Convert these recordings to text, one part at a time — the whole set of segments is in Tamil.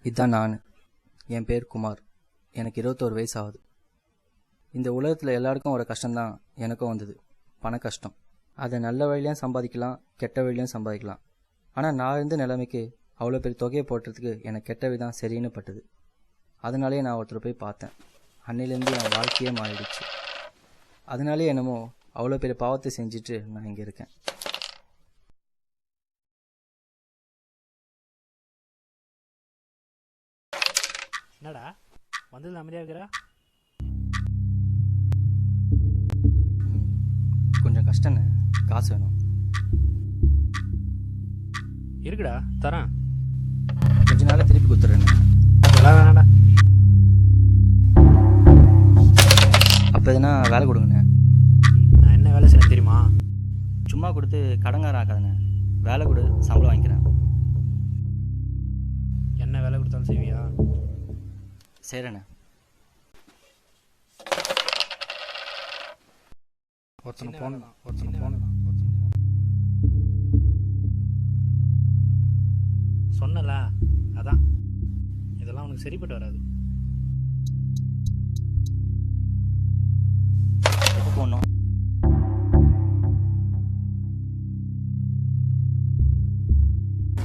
இதுதான் நான். என் பேர் குமார். எனக்கு 21 வயசு ஆகுது. இந்த உலகத்தில் எல்லாருக்கும் ஒரு கஷ்டம்தான் எனக்கும் வந்தது, பண கஷ்டம். அதை நல்ல வழியிலையும் சம்பாதிக்கலாம், கெட்ட வழியிலையும் சம்பாதிக்கலாம். ஆனால் நான் இருந்த நிலைமைக்கு அவ்வளோ பெரிய தொகையை போட்டுறதுக்கு எனக்கு கெட்ட விதம் சரின்னு பட்டுது. அதனாலே நான் ஒருத்தர் போய் பார்த்தேன். அன்னையிலேருந்து என் வாழ்க்கையே மாறிடுச்சு. அதனாலே என்னமோ அவ்வளோ பெரிய பாவத்தை செஞ்சுட்டு நான் இங்கே இருக்கேன். என்னடா வந்ததில் அமைதியாக இருக்கிறா? கொஞ்சம் கஷ்டண்ணே, காசு வேணும். இருக்குடா, தரேன். கொஞ்ச நாள் திருப்பி கொடுத்துட்றேண்ணே. அதெல்லாம் வேணாடா. அப்போ எதுனா வேலை கொடுங்கண்ணே. நான் என்ன வேலை செய்யணும் தெரியுமா? சும்மா கொடுத்து கடங்காரம் ஆக்காதுண்ணே. வேலை கொடு, சம்பளம் வாங்கிக்கிறேன். என்ன வேலை கொடுத்தாலும் செய்வியா? சரிண்ணே. ஒருத்தனை போன சொன்னல, அதான் இதெல்லாம் உனக்கு சரிப்பட்டு வராது. எப்போ போகணும்?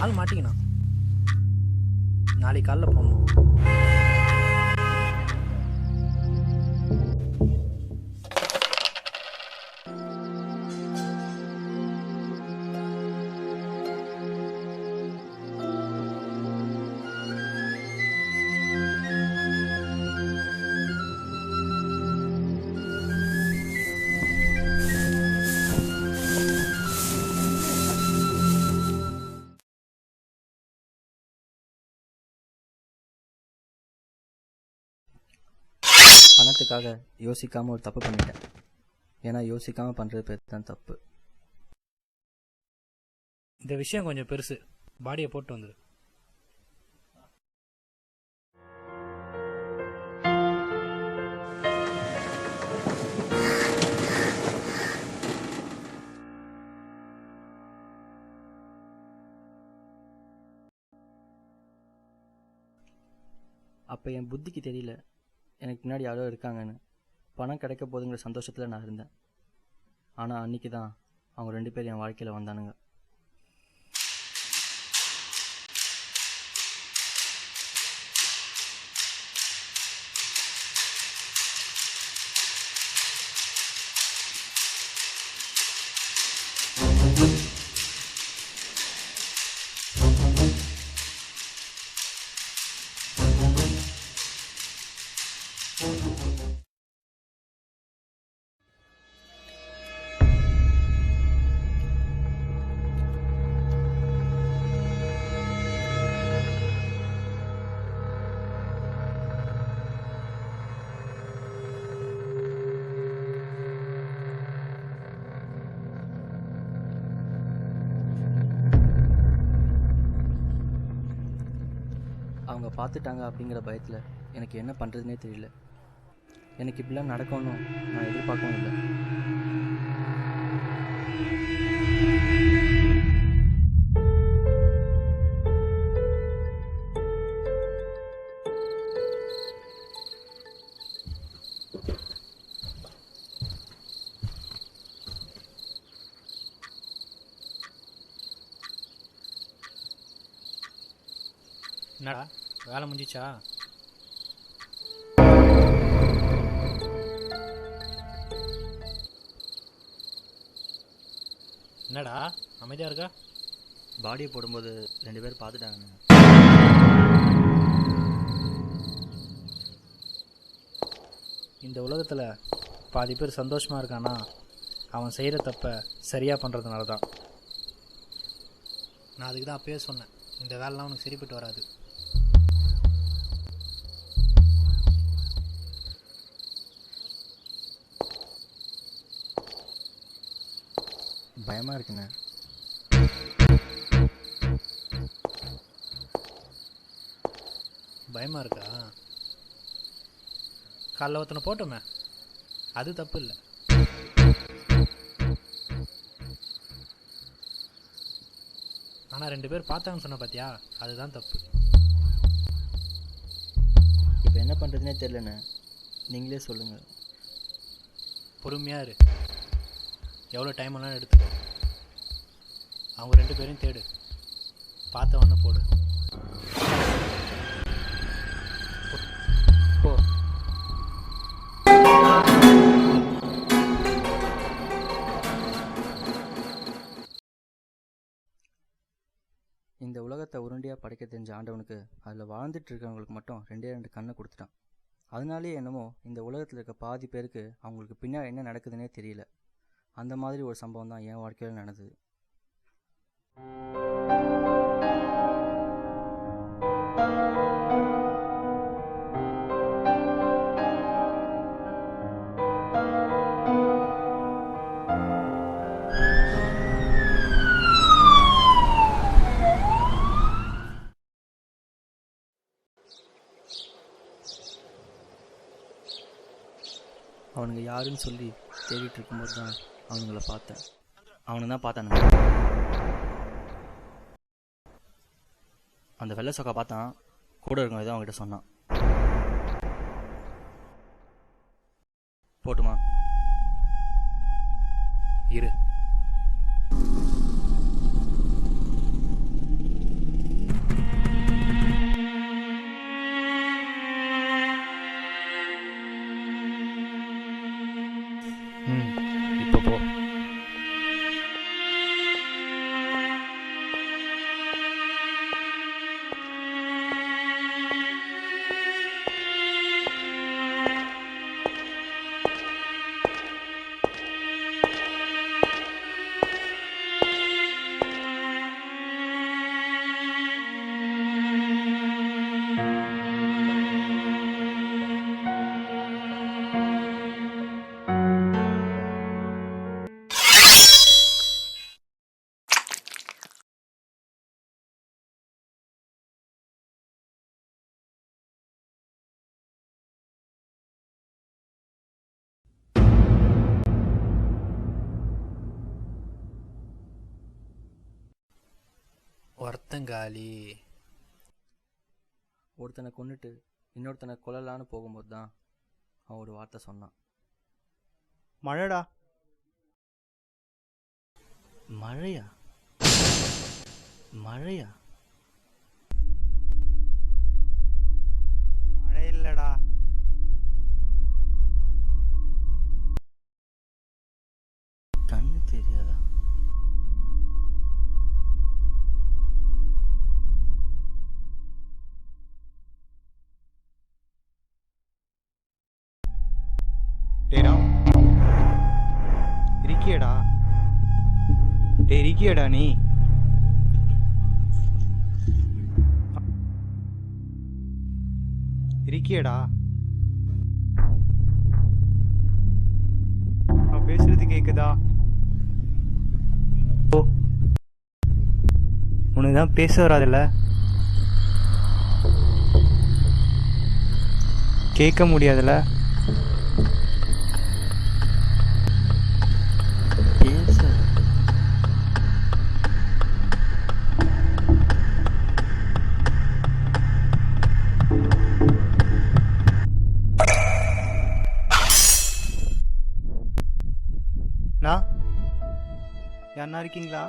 ஆள் மாட்டிக்கணும். நாளைக்கு காலைல போகணும். பணத்துக்காக யோசிக்காமல் ஒரு தப்பு பண்ணிட்டேன். ஏன்னா யோசிக்காமல் பண்ணுறது பேர் தான் தப்பு. இந்த விஷயம் கொஞ்சம் பெருசு. பாடியை போட்டு வந்துடு. அப்போ என் புத்திக்கு தெரியல எனக்கு முன்னாடி யாரோ இருக்காங்கன்னு. பணம் கிடைக்க போதுங்கிற சந்தோஷத்தில் நான் இருந்தேன். ஆனால் அன்றைக்கி தான் அவங்க 2 பேர் என் வாழ்க்கையில் வந்தானுங்க. அவங்க பார்த்துட்டாங்க அப்படிங்கிற பயத்தில் எனக்கு என்ன பண்ணுறதுனே தெரியல. எனக்கு இப்படிலாம் நடக்கணும் நான் எதிர்பார்க்கவும் இல்லை. என்னடா வேலை முடிஞ்சிச்சா? என்னடா அமைதியாக இருக்கா? பாடியை போடும்போது 2 பேர் பார்த்துட்டாங்க. இந்த உலகத்தில் பாதி பேர் சந்தோஷமாக இருக்கானா அவன் செய்கிற தப்பை சரியாக பண்ணுறதுனால தான். நான் அதுக்கு தான் அப்பயே சொன்னேன், இந்த வேலைலாம் உனக்கு சரிப்பட்டு வராது. பயமாக இருக்குண்ணே. பயமாக இருக்கா? காலைல ஒருத்தனை போட்டோமே, அது தப்பு இல்லை. ஆனால் 2 பேர் பார்த்தாங்கன்னு சொன்ன பார்த்தியா, அதுதான் தப்பு. இப்போ என்ன பண்ணுறதுனே தெரிலண்ணே, நீங்களே சொல்லுங்கள். பொறுமையாக இரு, எவ்வளோ டைம் எல்லாம் எடுத்துக்கோ. அவங்க 2 பேரையும் தேடு, பார்த்த ஒன்று போடு. போ. இந்த உலகத்தை உருண்டையாக படைக்க தெரிஞ்ச ஆண்டவனுக்கு அதில் வாழ்ந்துட்டு இருக்கிறவங்களுக்கு மட்டும் 2 கண்ணை கொடுத்துட்டான். அதனாலே என்னமோ இந்த உலகத்தில் இருக்க பாதி பேருக்கு அவங்களுக்கு பின்னாடி என்ன நடக்குதுன்னே தெரியல. அந்த மாதிரி ஒரு சம்பவம் தான் என் வாழ்க்கையில் நடந்தது. அவனுங்க யாருன்னு சொல்லி தேடிட்டு இருக்கும்போது தான் அவனுங்கள பார்த்தேன். அவனை தான் பார்த்தானுங்க. அந்த வெள்ளை சொக்கா பார்த்தான், கூட இருக்கவங்க ஏதோ அவங்ககிட்ட சொன்னான். போட்டுமா? இரு. இப்போ போ. ஒருத்தங்காலி. ஒருத்தனை கொண்டுட்டு இன்னொருத்தனை கொல்லலான்னு போகும்போது தான் அவன் ஒரு வார்த்தை சொன்னான். மழைடா. மழையா? மழையா? மழை இல்லடா. கண்ணு தெரியாதா? டேடா இருக்கியடா. டே இருக்கியடா நீ? இருக்கியடா? நான் பேசுறது கேக்குதா? ஓ, உனக்கு தான் பேச வராதுல்ல? கேட்க முடியாதுல்ல? பேச நான் யாருன்னா இருக்கீங்களா?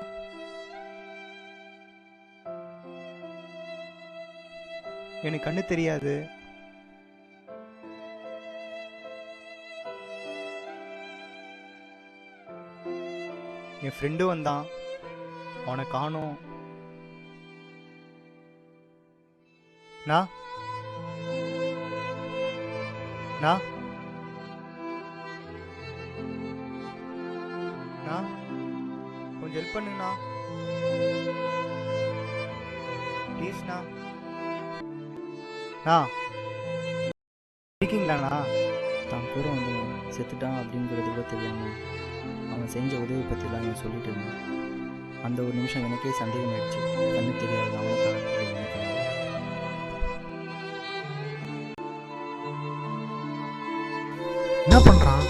எனக்கு கண்ணு தெரியாது. என் ஃப்ரெண்டு வந்தான், அவனை காணோம். நான் நான் நான் கொஞ்சம் ஹெல்ப் பண்ணுங்கண்ணா ப்ளீஸ்ண்ணா. இருக்கீங்களாண்ணா? தான் கூட வந்து செத்துட்டான் அப்படிங்கிறது கூட தெரியாமல் அவன் செஞ்ச உதவி பற்றிலாம் அவன் சொல்லிட்டு இருந்தான். அந்த ஒரு நிமிஷம் எனக்கே சந்தேகம் ஆயிடுச்சு, கண்ணு தெரியாது அவனுக்காக எனக்கு. என்ன பண்ணுறான்?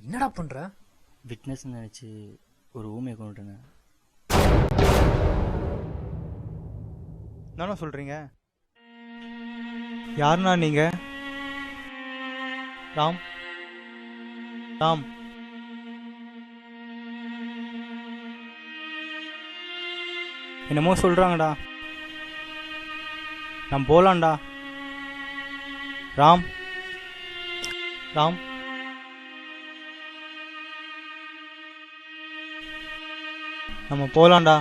என்னடா பண்ணுற? விட்னஸ் நினச்சி ஒரு ஊமையை கொண்டுட்டேங்க. என்னண்ணா சொல்கிறீங்க? யாருண்ணா நீங்கள்? ராம் ராம் என்னமோ சொல்கிறாங்கடா. நான் போகலான்டா. ராம் ராம் நம்ம போகலான்டா.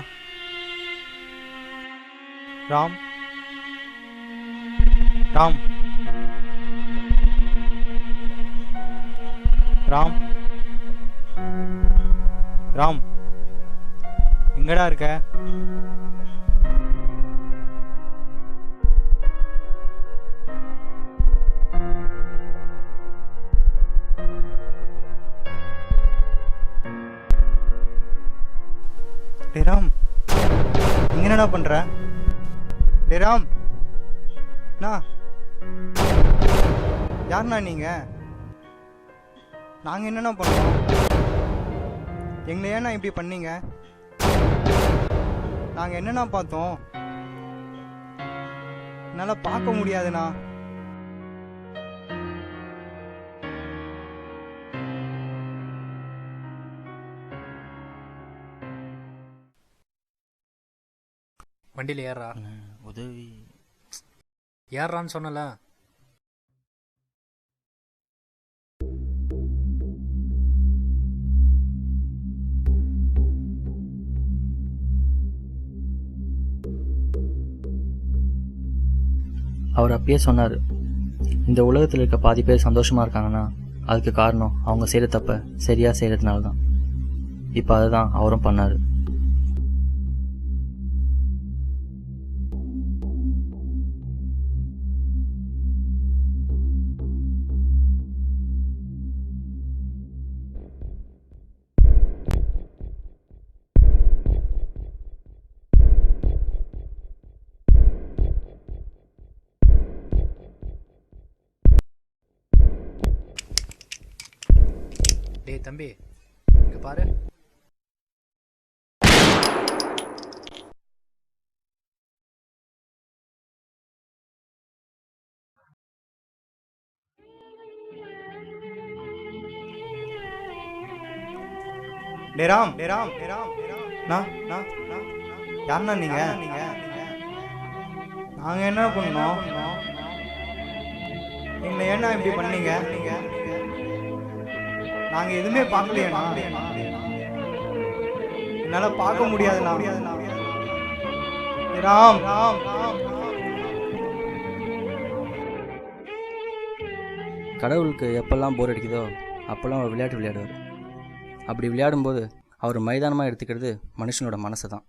ராம் ராம் ராம் ராம் எங்கடா இருக்க? டேய் ராம், இங்க என்னடா பண்ற? டேய் ராம், யாருண்ணா நீங்க? நாங்க என்னண்ணா பண்ணோம்? எங்களை ஏண்ணா இப்படி பண்ணீங்க? நாங்க என்னண்ணா பார்த்தோம்? என்னால பார்க்க முடியாதுண்ணா. வண்டியில் ஏறா. உதவி ஏறான்னு சொன்னல. அவர் அப்பயே சொன்னார், இந்த உலகத்தில் இருக்க பாதி பேர் சந்தோஷமாக இருக்காங்கன்னா அதுக்கு காரணம் அவங்க செய்கிற தப்ப சரியாக செய்கிறதுனால தான். இப்போ அதை தான் அவரும் பண்ணார். டேய் தம்பி, இங்கே பாரு. டேய் ராம், யாருண்ணா நீங்க? நாங்க என்ன பண்ணோம்? எங்களை ஏன்னா இப்படி பண்ணீங்க? நாங்க எதுவுமே பார்க்கலையா? என்னால பார்க்க முடியாதுண்ணா. ராம் கடவுளுக்கு எப்பெல்லாம் போர் அடிக்குதோ அப்போல்லாம் அவர் விளையாட்டு விளையாடுவார். அப்படி விளையாடும்போது அவர் மைதானமாக எடுத்துக்கிறது மனுஷனோட மனசை தான்.